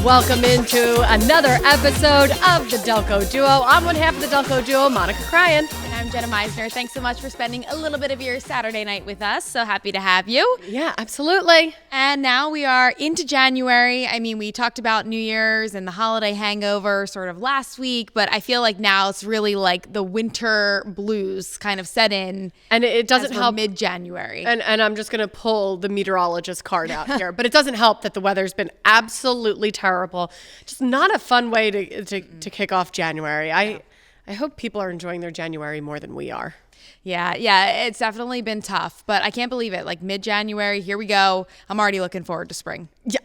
welcome into another episode of the Delco Duo. I'm one half of the Delco Duo, Monica Cryan. And I'm Jenna Meisner. Thanks so much for spending a little bit of your Saturday night with us. So happy to have you. Yeah, absolutely. And now we are into January. I mean, we talked about New Year's and the holiday hangover sort of last week, but I feel like now it's really like the winter blues kind of set in. And it doesn't help mid-January. And I'm just going to pull the meteorologist card out here, but it doesn't help that the weather's been absolutely terrible. Just not a fun way to kick off January. I hope people are enjoying their January more than we are. Yeah, it's definitely been tough, but I can't believe it. Like mid-January, here we go. I'm already looking forward to spring. Yeah,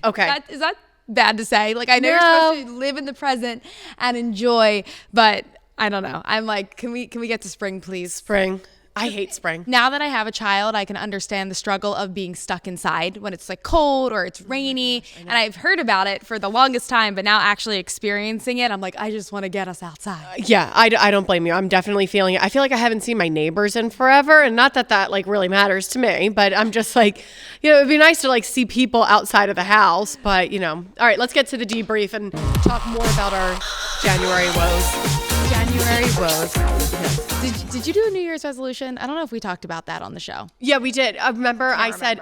okay. Is that bad to say? Like I know you're supposed to live in the present and enjoy, but I don't know. I'm like, can we get to spring, please? Spring. I hate spring. Now that I have a child, I can understand the struggle of being stuck inside when it's like cold or it's rainy. And I've heard about it for the longest time, but now actually experiencing it, I'm like, I just want to get us outside. Yeah, I don't blame you. I'm definitely feeling it. I feel like I haven't seen my neighbors in forever, and not that like really matters to me, but I'm just like, it'd be nice to like see people outside of the house, but all right, let's get to the debrief and talk more about our January woes. January woes. Did you do a New Year's resolution? I don't know if we talked about that on the show. Yeah, we did. I said,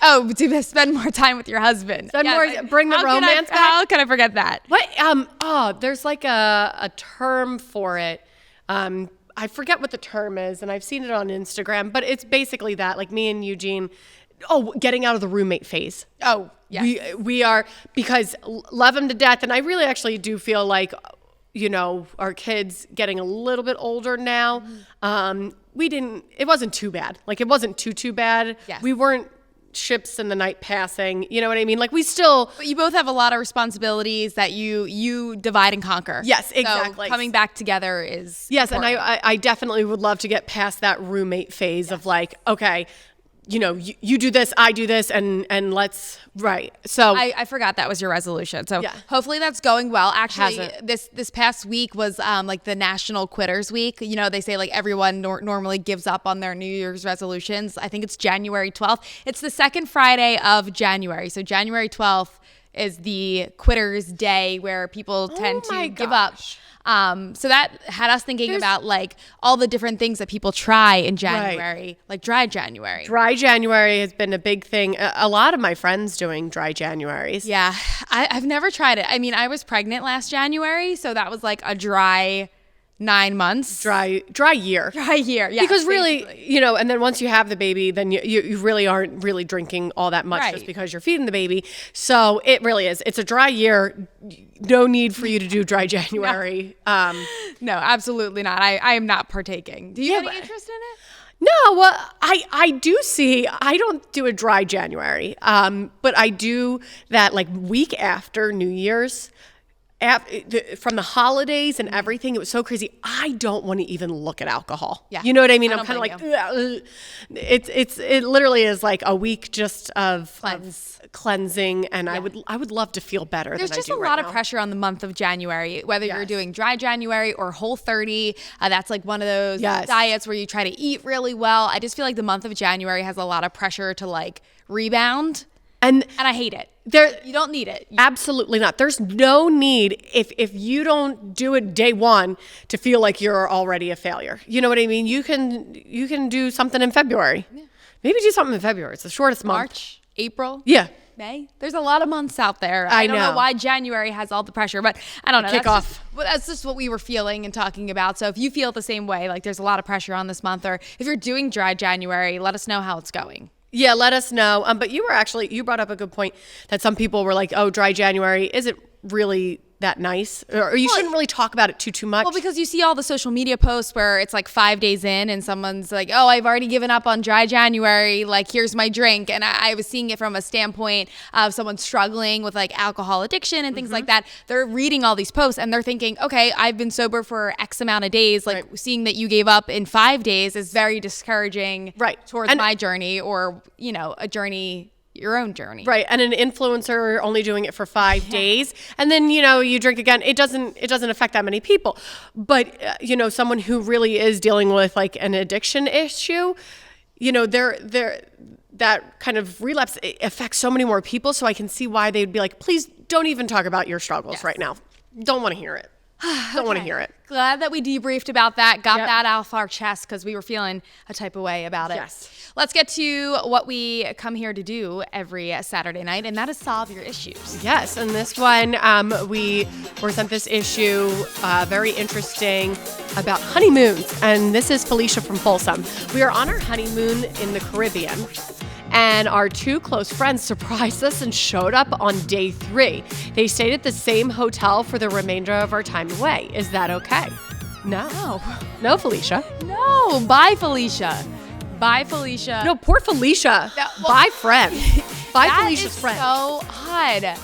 oh, to spend more time with your husband. Bring the romance back. How could I forget that? What? There's like a term for it. I forget what the term is, and I've seen it on Instagram, but it's basically that, like me and Eugene, getting out of the roommate phase. Oh, yeah. We are, because love them to death, and I really actually do feel like, our kids getting a little bit older now. It wasn't too bad. Like it wasn't too bad. Yes. We weren't ships in the night passing. You know what I mean? Like we still. But you both have a lot of responsibilities that you divide and conquer. Yes, exactly. So coming back together is yes, important. and I definitely would love to get past that roommate phase of like, okay, you do this, I do this, and let's, right. So I forgot that was your resolution. So yeah. Hopefully that's going well. Actually, this past week was like the National Quitters Week. They say like everyone normally gives up on their New Year's resolutions. I think it's January 12th. It's the second Friday of January. So January 12th is the Quitters Day where people tend to give up. So that had us thinking about like all the different things that people try in January, like dry January. Dry January has been a big thing. A lot of my friends doing dry Januaries. Yeah, I've never tried it. I mean, I was pregnant last January, so that was like a dry 9 months. Dry year. Dry year, yeah. Because really, and then once you have the baby, then you really aren't really drinking all that much just because you're feeding the baby. So it really is. It's a dry year. No need for you to do dry January. No, absolutely not. I am not partaking. Do you have any interest in it? No, I do see. I don't do a dry January, but I do that like week after New Year's. From the holidays and everything, it was so crazy. I don't want to even look at alcohol. Yeah. You know what I mean? I'm kind of like, it literally is like a week just of cleansing, and I would love to feel better. There's than just I do a right lot now. of pressure on the month of January, whether you're doing dry January or Whole30. That's like one of those diets where you try to eat really well. I just feel like the month of January has a lot of pressure to like rebound. And I hate it. You don't need it. Absolutely not. There's no need if you don't do it day one to feel like you're already a failure. You know what I mean? You can do something in February. Yeah. Maybe do something in February. It's the shortest month. March, April. Yeah. May. There's a lot of months out there. I don't know why January has all the pressure, but I don't know. That's just what we were feeling and talking about. So if you feel the same way, like there's a lot of pressure on this month, or if you're doing dry January, let us know how it's going. Yeah, let us know. But you brought up a good point that some people were like, oh, dry January, is it really that nice? Or you shouldn't really talk about it too much. Well, because you see all the social media posts where it's like 5 days in and someone's like, oh, I've already given up on dry January. Like, here's my drink. And I was seeing it from a standpoint of someone struggling with like alcohol addiction and things like that. They're reading all these posts and they're thinking, okay, I've been sober for X amount of days. Like seeing that you gave up in 5 days is very discouraging towards my journey, or, a journey, your own journey. Right. And an influencer only doing it for 5 days, and then, you drink again. It doesn't affect that many people. But, someone who really is dealing with like an addiction issue, that kind of relapse affects so many more people. So I can see why they'd be like, please don't even talk about your struggles right now. Don't want to hear it. Don't want to hear it. Glad that we debriefed about that, got that off our chest because we were feeling a type of way about it. Yes. Let's get to what we come here to do every Saturday night, and that is solve your issues. Yes, and this one, we were sent this issue, very interesting, about honeymoons, and this is Felicia from Folsom. We are on our honeymoon in the Caribbean, and our two close friends surprised us and showed up on day 3. They stayed at the same hotel for the remainder of our time away. Is that okay? No. No, Felicia. No. Bye, Felicia. Bye, Felicia. No, poor Felicia. Bye, friend. Bye, Felicia's friend. So odd.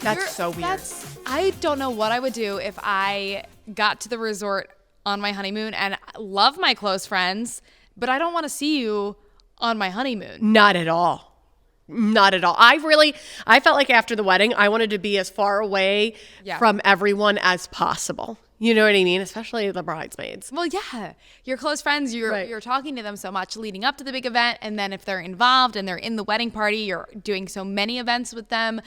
That's so weird. I don't know what I would do if I got to the resort on my honeymoon and love my close friends, but I don't want to see you on my honeymoon. Not at all. Not at all. I felt like after the wedding, I wanted to be as far away from everyone as possible. You know what I mean? Especially the bridesmaids. Well, yeah. Your close friends, you're talking to them so much leading up to the big event. And then if they're involved and they're in the wedding party, you're doing so many events with them.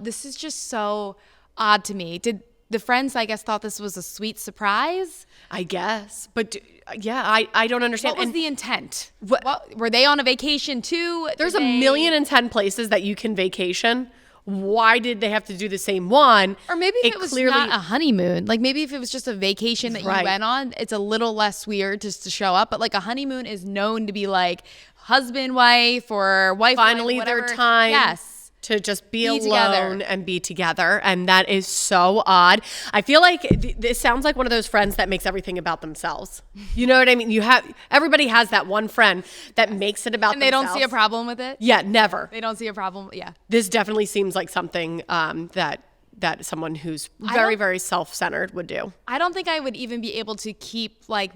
This is just so odd to me. Did the friends, I guess, thought this was a sweet surprise? I guess. But I don't understand. What was the intent? What, were they on a vacation too? There's 1,010,000 places that you can vacation. Why did they have to do the same one? Or maybe if it was not a honeymoon, like maybe if it was just a vacation that you went on, it's a little less weird just to show up. But like a honeymoon is known to be like husband, wife, or wife, finally wife, their time. Yes. To just be alone together. And be together. And that is so odd. I feel like this sounds like one of those friends that makes everything about themselves. You know what I mean? Everybody has that one friend that makes it about themselves. And they don't see a problem with it? Yeah, never. They don't see a problem. Yeah. This definitely seems like something that someone who's very, very self-centered would do. I don't think I would even be able to keep like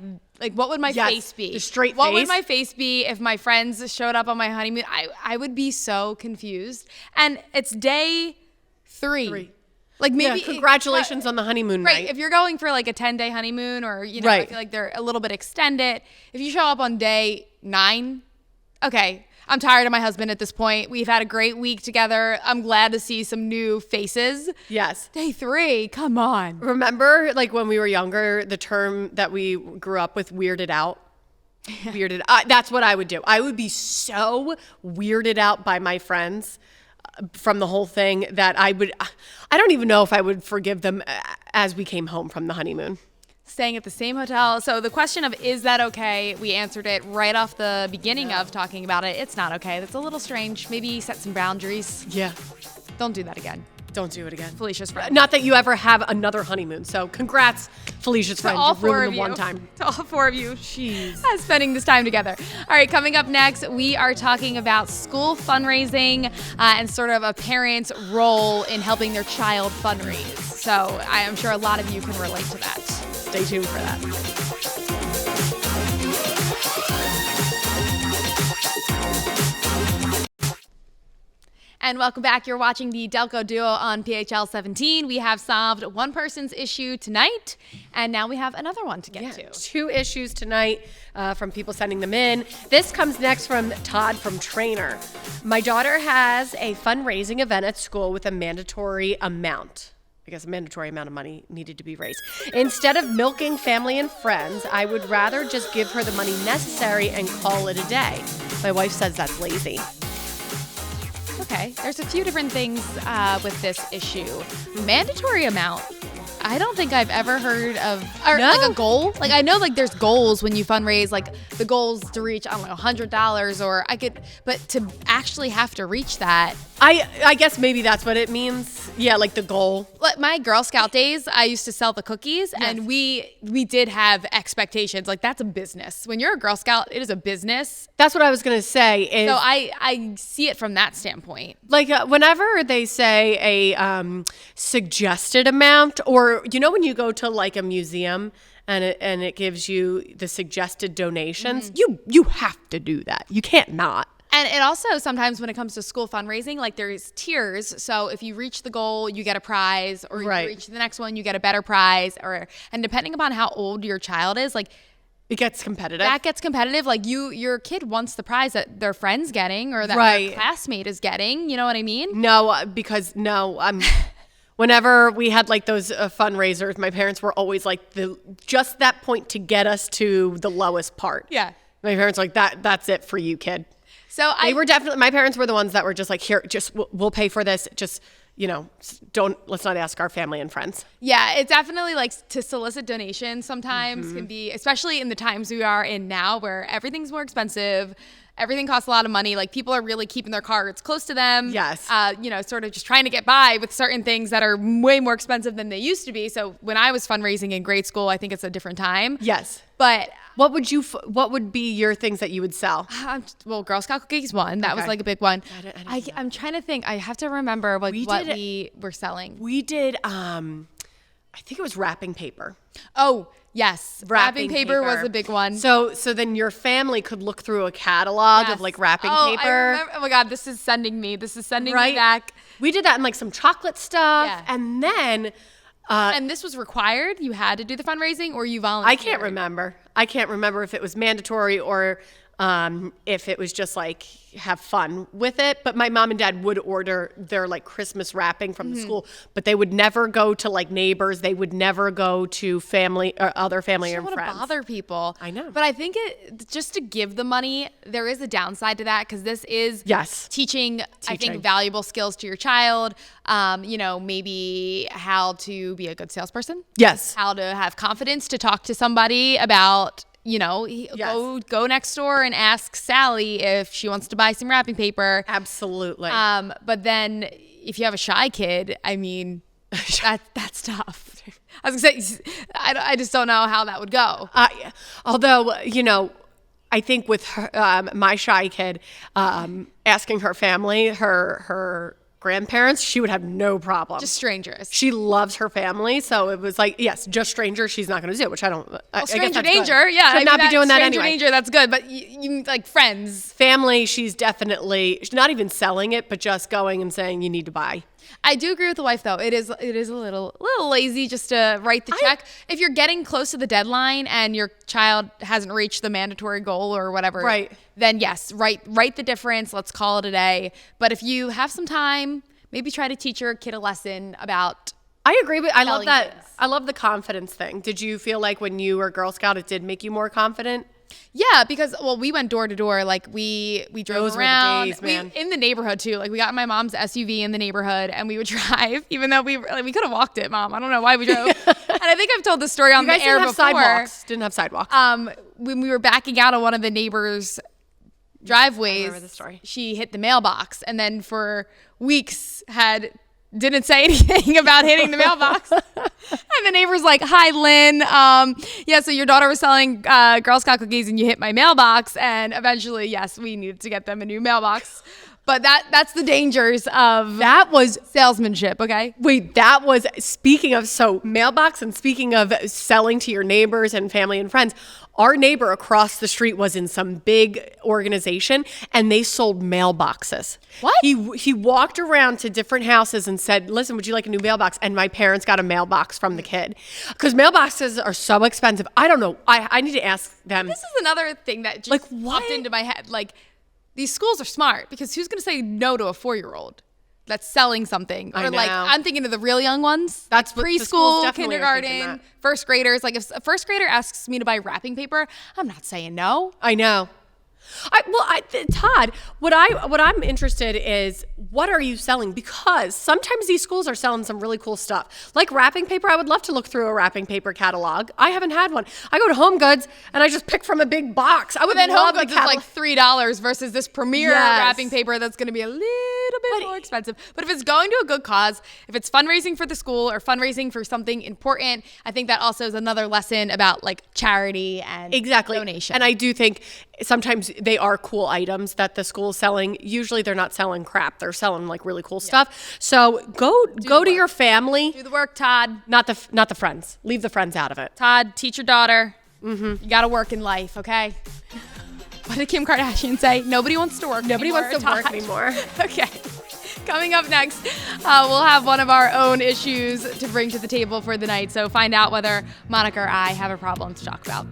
what would my face be? The straight face. What would my face be if my friends showed up on my honeymoon? I would be so confused. And it's day 3. Like maybe congratulations on the honeymoon night. Right. If you're going for like a 10-day honeymoon or I feel like they're a little bit extended. If you show up on day 9, okay. I'm tired of my husband at this point. We've had a great week together. I'm glad to see some new faces. Yes. Day 3, come on. Remember, like when we were younger, the term that we grew up with, weirded out? Weirded. That's what I would do. I would be so weirded out by my friends from the whole thing that I don't even know if I would forgive them as we came home from the honeymoon. Staying at the same hotel. So the question of is that okay? We answered it right off the beginning of talking about it. It's not okay. That's a little strange. Maybe set some boundaries. Yeah. Don't do that again. Don't do it again. Felicia's friend. Not that you ever have another honeymoon. So congrats, Felicia's friend. To all 4 of you. One time. To all 4 of you. Jeez. Spending this time together. All right, coming up next, we are talking about school fundraising and sort of a parent's role in helping their child fundraise. So I am sure a lot of you can relate to that. Stay tuned for that. And welcome back. You're watching the Delco Duo on PHL 17. We have solved one person's issue tonight, and now we have another one to get to. 2 issues tonight from people sending them in. This comes next from Todd from Trainer. My daughter has a fundraising event at school with a mandatory amount. I guess a mandatory amount of money needed to be raised. Instead of milking family and friends, I would rather just give her the money necessary and call it a day. My wife says that's lazy. Okay, there's a few different things with this issue. Mandatory amount. I don't think I've ever heard of like a goal. Like I know like there's goals when you fundraise, like the goals to reach, I don't know, $100 or but to actually have to reach that. I guess maybe that's what it means. Yeah, like the goal. Like my Girl Scout days, I used to sell the cookies and we did have expectations. Like that's a business. When you're a Girl Scout, it is a business. That's what I was going to say. So I see it from that standpoint. Like whenever they say a suggested amount, or you know when you go to like a museum and it gives you the suggested donations, you have to do that. You can't not. And it also sometimes when it comes to school fundraising, like there's tiers. So if you reach the goal, you get a prize, or you reach the next one, you get a better prize, and depending upon how old your child is, like It gets competitive. That gets competitive. Like your kid wants the prize that their friend's getting or that their classmate is getting. You know what I mean? No, because whenever we had like those fundraisers, my parents were always like just that point to get us to the lowest part. Yeah. My parents were like, that's it for you, kid. So my parents were the ones that were just like, here, just we'll pay for this. Just, let's not ask our family and friends. Yeah, it's definitely like to solicit donations sometimes can be, especially in the times we are in now where everything's more expensive. Everything costs a lot of money. Like people are really keeping their cards close to them. Yes. Sort of just trying to get by with certain things that are way more expensive than they used to be. So when I was fundraising in grade school, I think it's a different time. Yes. But what would be your things that you would sell? Well, Girl Scout cookies one. That was like a big one. I'm trying to think. I have to remember what we were selling. We did, I think it was wrapping paper. Oh, yes. Wrapping paper was a big one. So then your family could look through a catalog of like wrapping paper. Oh my God, this is sending me back. We did that and like some chocolate stuff. Yeah. And then... and this was required? You had to do the fundraising or you volunteered? I can't remember if it was mandatory or if it was just like have fun with it. But my mom and dad would order their like Christmas wrapping from the school, but they would never go to like neighbors. They would never go to family or other family and friends. I don't want to bother people. I know. But I think just to give the money, there is a downside to that because this is teaching, I think, valuable skills to your child. Maybe how to be a good salesperson. Yes. How to have confidence to talk to somebody about, go next door and ask Sally if she wants to buy some wrapping paper. Absolutely. But then if you have a shy kid, I mean, that's tough. I was gonna say, I just don't know how that would go. Although, I think with her, my shy kid, asking her family, her grandparents, she would have no problem. Just strangers. She loves her family, so it was like, yes, just strangers. She's not going to do, which I don't. Stranger danger, good. Yeah, should not be doing that anyway. Stranger danger, that's good, but you like friends, family. She's not even selling it, but just going and saying you need to buy. I do agree with the wife though. It is a little lazy just to write the check. If you're getting close to the deadline and your child hasn't reached the mandatory goal or whatever, right? Then yes, write the difference. Let's call it a day. But if you have some time, maybe try to teach your kid a lesson about. I agree, but I love that. Things. I love the confidence thing. Did you feel like when you were Girl Scout, it did make you more confident? Yeah, because we went door to door. Like we drove around were the days, man. In the neighborhood too. Like we got my mom's SUV in the neighborhood, and we would drive, even though we could have walked it, Mom. I don't know why we drove. And I think I've told this story on the air before. Didn't have sidewalks. When we were backing out of one of the neighbors' driveways, I remember the story. She hit the mailbox, and then for weeks didn't say anything about hitting the mailbox. And the neighbor's like, hi, Lynn. So your daughter was selling Girl Scout cookies and you hit my mailbox. And eventually, yes, we needed to get them a new mailbox. But that's the dangers of salesmanship, okay? Wait, that was, speaking of, mailbox and speaking of selling to your neighbors and family and friends, our neighbor across the street was in some big organization and they sold mailboxes. What? He walked around to different houses and said, listen, would you like a new mailbox? And my parents got a mailbox from the kid. Because mailboxes are so expensive. I don't know. I need to ask them. This is another thing that just popped into my head. Like, these schools are smart because who's going to say no to a 4-year-old that's selling something? Or like, I'm thinking of the real young ones. That's like preschool, kindergarten, first graders. Like if a first grader asks me to buy wrapping paper, I'm not saying no. I know. Todd, what I'm interested is, what are you selling? Because sometimes these schools are selling some really cool stuff. Like wrapping paper, I would love to look through a wrapping paper catalog. I haven't had one. I go to Home Goods and I just pick from a big box. I would then love Home Goods is like $3 versus this premier wrapping paper that's going to be a little bit more expensive. But if it's going to a good cause, if it's fundraising for the school or fundraising for something important, I think that also is another lesson about like charity and donation. And I do think sometimes they are cool items that the school is selling. Usually they're not selling crap. They're selling like really cool stuff. So go to your family. Do the work, Todd. Not the friends. Leave the friends out of it. Todd, teach your daughter. You got to work in life, okay? What did Kim Kardashian say? Nobody wants to work anymore. Okay. Coming up next, we'll have one of our own issues to bring to the table for the night. So find out whether Monica or I have a problem to talk about.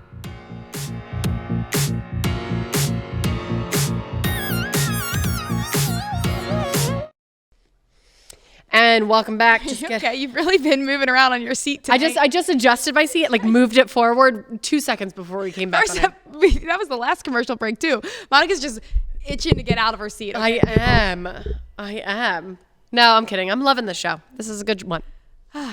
And welcome back. Okay, you've really been moving around on your seat today. I just adjusted my seat, like moved it forward 2 seconds before we came back on air. That was the last commercial break too. Monica's just itching to get out of her seat. Okay? I am. No, I'm kidding. I'm loving the show. This is a good one.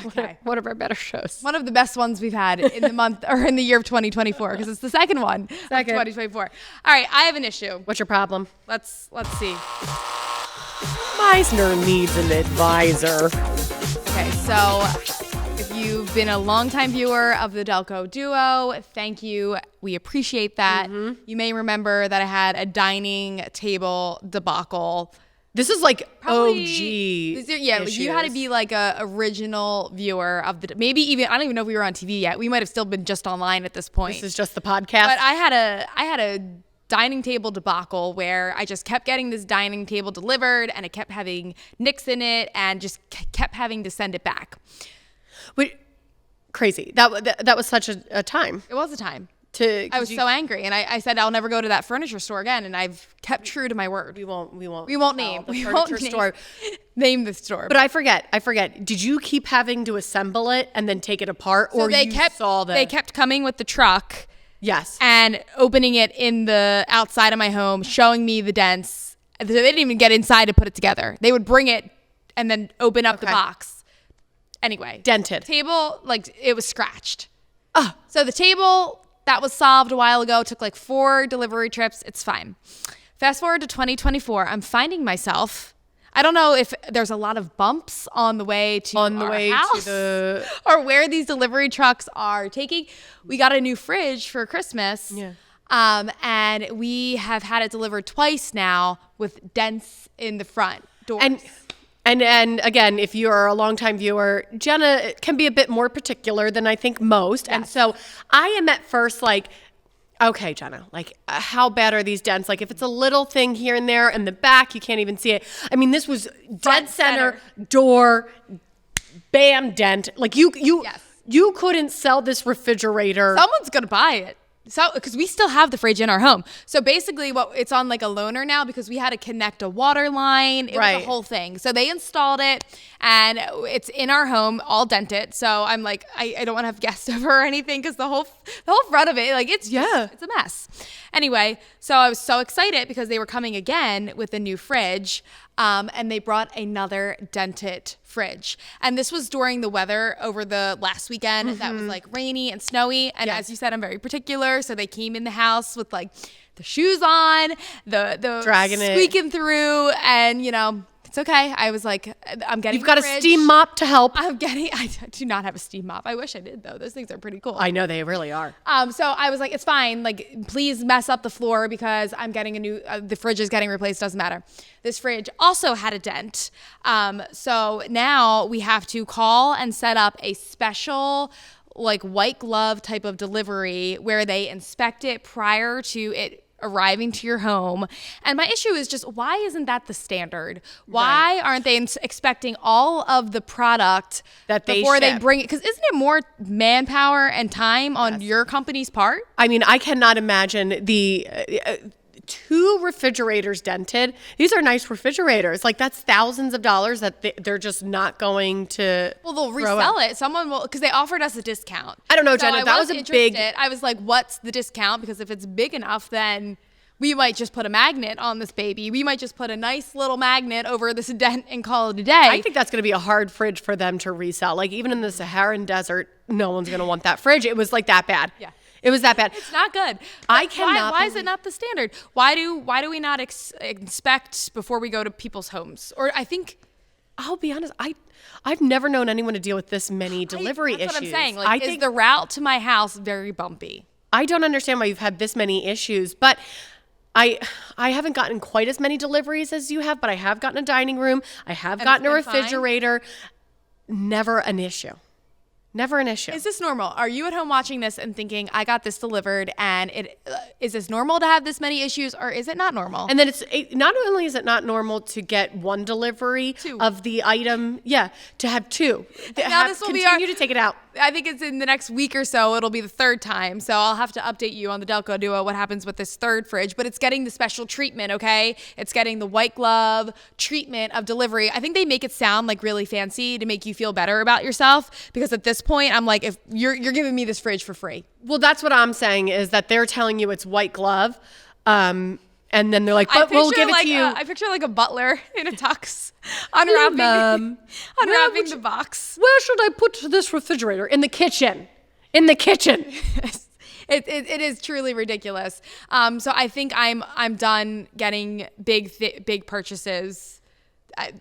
Okay. One of our better shows. One of the best ones we've had in the month or in the year of 2024, because it's the second one of 2024. All right, I have an issue. What's your problem? Let's see. Meisner needs an advisor. Okay, so if you've been a longtime viewer of the Delco Duo, thank you. We appreciate that. Mm-hmm. You may remember that I had a dining table debacle. This is like Probably, OG. Issues. You had to be like a original viewer of the. Maybe even I don't even know if we were on TV yet. We might have still been just online at this point. This is just the podcast. But I had a dining table debacle where I just kept getting this dining table delivered, and it kept having nicks in it, and just kept having to send it back. Wait, crazy. That was such a time. It was a time. I was so angry, and I said I'll never go to that furniture store again, and I've kept true to my word. We won't name the furniture store. Name the store. But I forget. Did you keep having to assemble it and then take it apart, or they kept coming with the truck? Yes. And opening it in the outside of my home, showing me the dents. So they didn't even get inside to put it together. They would bring it and then open up the box. Anyway, dented table, like it was scratched. Oh, so the table. That was solved a while ago. It took like 4 delivery trips. It's fine. Fast forward to 2024. I'm finding myself. I don't know if there's a lot of bumps on the way to our house or where these delivery trucks are taking. We got a new fridge for Christmas. Yeah. And we have had it delivered twice now with dents in the front doors. And again, if you're a longtime viewer, Jenna can be a bit more particular than I think most. Yes. And so I am at first like, okay, Jenna, like how bad are these dents? Like if it's a little thing here and there in the back, you can't even see it. I mean, this was dead center door, bam, dent. Like you couldn't sell this refrigerator. Someone's going to buy it. So, because we still have the fridge in our home. So basically it's on like a loaner now because we had to connect a water line. It was a whole thing. So they installed it and it's in our home, all dented. So I'm like, I don't want to have guests over or anything because the whole front of it, like it's a mess. Anyway, so I was so excited because they were coming again with a new fridge. And they brought another dented fridge. And this was during the weather over the last weekend that was like rainy and snowy. And as you said, I'm very particular. So they came in the house with like the shoes on, the dragging squeaking through. And, it's okay. I was like, I'm getting You've got a steam mop to help. I do not have a steam mop. I wish I did though. Those things are pretty cool. I know they really are. So I was like, it's fine. Like, please mess up the floor because I'm getting a new, the fridge is getting replaced. Doesn't matter. This fridge also had a dent. So now we have to call and set up a special like white glove type of delivery where they inspect it prior to it arriving to your home. And my issue is just, why isn't that the standard? Why aren't they expecting all of the product that before they bring it? Because isn't it more manpower and time on your company's part? I mean, I cannot imagine the 2 refrigerators dented. These are nice refrigerators. Like that's thousands of dollars that they're just not going to. Well, they'll resell it. Someone will, because they offered us a discount. I don't know, Jenna. That was a big. I was like, what's the discount? Because if it's big enough, then we might just put a magnet on this baby. We might just put a nice little magnet over this dent and call it a day. I think that's going to be a hard fridge for them to resell. Like even in the Saharan desert, no one's going to want that fridge. It was like that bad. Yeah. It was that bad. It's not good. I cannot. Why is it not the standard? Why do we not inspect before we go to people's homes? Or I think, I'll be honest, I've never known anyone to deal with this many delivery issues. That's what I'm saying. Like, is the route to my house very bumpy? I don't understand why you've had this many issues, but I haven't gotten quite as many deliveries as you have, but I have gotten a dining room. I have gotten a refrigerator. Fine? Never an issue. Never an issue. Is this normal? Are you at home watching this and thinking, I got this delivered and is this normal to have this many issues or is it not normal? And then not only is it not normal to get 1 delivery of the item, to have 2. Now this will continue to take it out. I think it's in the next week or so. It'll be the third time. So I'll have to update you on the Delco Duo what happens with this third fridge. But it's getting the special treatment, okay? It's getting the white glove treatment of delivery. I think they make it sound like really fancy to make you feel better about yourself. Because at this point, I'm like, if you're giving me this fridge for free. Well, that's what I'm saying is that they're telling you it's white glove. And then they're like, but we'll give it to you. I picture like a butler in a tux unwrapping the box. Where should I put this refrigerator? In the kitchen. In the kitchen. It is truly ridiculous. So I think I'm done getting big purchases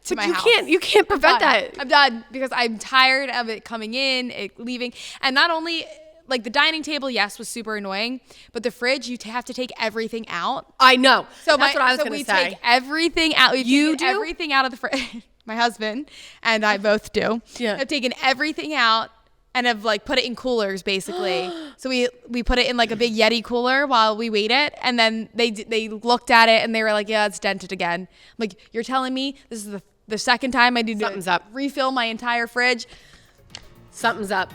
to my house. You can't prevent that. I'm done because I'm tired of it coming in, it leaving, and not only. Like the dining table, yes, was super annoying, but the fridge, you have to take everything out. I know. So that's what I was going to say. So we take everything out. You do? Everything out of the fridge. My husband and I both do. Yeah. Have taken everything out and have like put it in coolers basically. So we put it in like a big Yeti cooler while we wait it. And then they looked at it and they were like, yeah, it's dented again. I'm like, you're telling me this is the second time I need to refill my entire fridge? Something's up.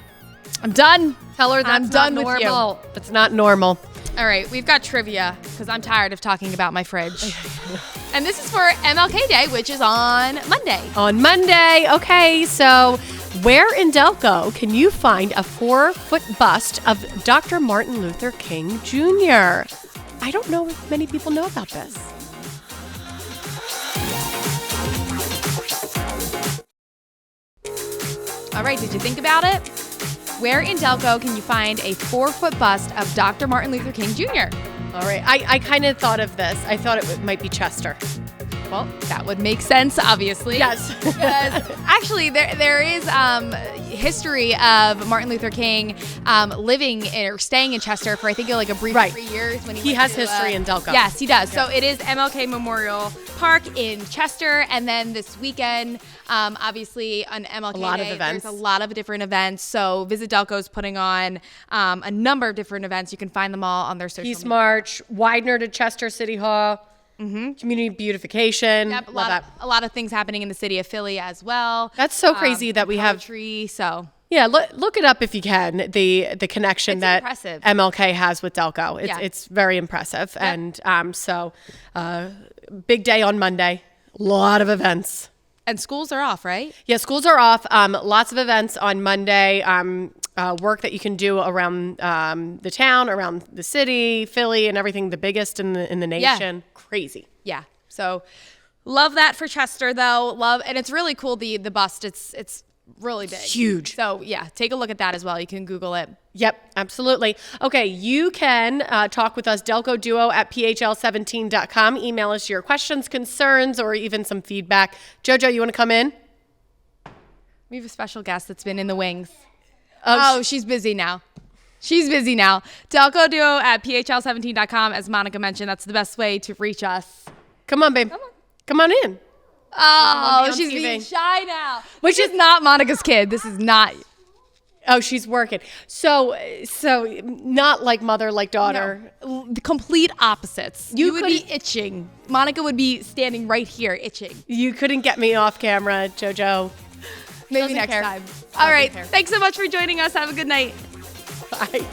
I'm done. Tell her that's not normal. It's not normal. All right, we've got trivia because I'm tired of talking about my fridge. And this is for MLK Day, which is on Monday. On Monday. Okay, so where in Delco can you find a 4-foot bust of Dr. Martin Luther King Jr.? I don't know if many people know about this. All right, did you think about it? Where in Delco can you find a 4-foot bust of Dr. Martin Luther King Jr.? All right, I kind of thought of this. I thought it might be Chester. Well, that would make sense, obviously. Yes. Actually, there is history of Martin Luther King living or staying in Chester for I think like a brief 3 years. When he has history in Delco. Yes, he does. Yeah. So it is MLK Memorial Park in Chester, and then this weekend, obviously on MLK Day, there's a lot of different events. So Visit Delco is putting on a number of different events. You can find them all on their social media. Peace March, Widener to Chester City Hall. Mm-hmm. Community beautification. Yep, a lot of things happening in the city of Philly as well. That's so crazy that we have. So yeah, look it up if you can. The connection that impressive. MLK has with Delco. It's very impressive. Yep. And so big day on Monday. A lot of events. And schools are off, right? Yeah, schools are off. Lots of events on Monday. Work that you can do around the town, around the city, Philly, and everything. The biggest in the nation. Yeah. Crazy. Yeah. So love that for Chester, though. And it's really cool. The bust. It's really big. Huge. So yeah, take a look at that as well. You can Google it. Yep, absolutely. Okay, you can talk with us, Delco Duo at phl17.com. Email us your questions, concerns, or even some feedback. JoJo, you want to come in? We have a special guest that's been in the wings. Oh, she's busy now. Delco Duo at phl17.com. As Monica mentioned, that's the best way to reach us. Come on, babe. Come on in. Oh, she's being shy now. Which is not Monica's kid. This is not. Oh, she's working. So not like mother, like daughter. No. The complete opposites. You would be itching. Monica would be standing right here itching. You couldn't get me off camera, JoJo. Maybe next time. All right. Thanks so much for joining us. Have a good night. Bye.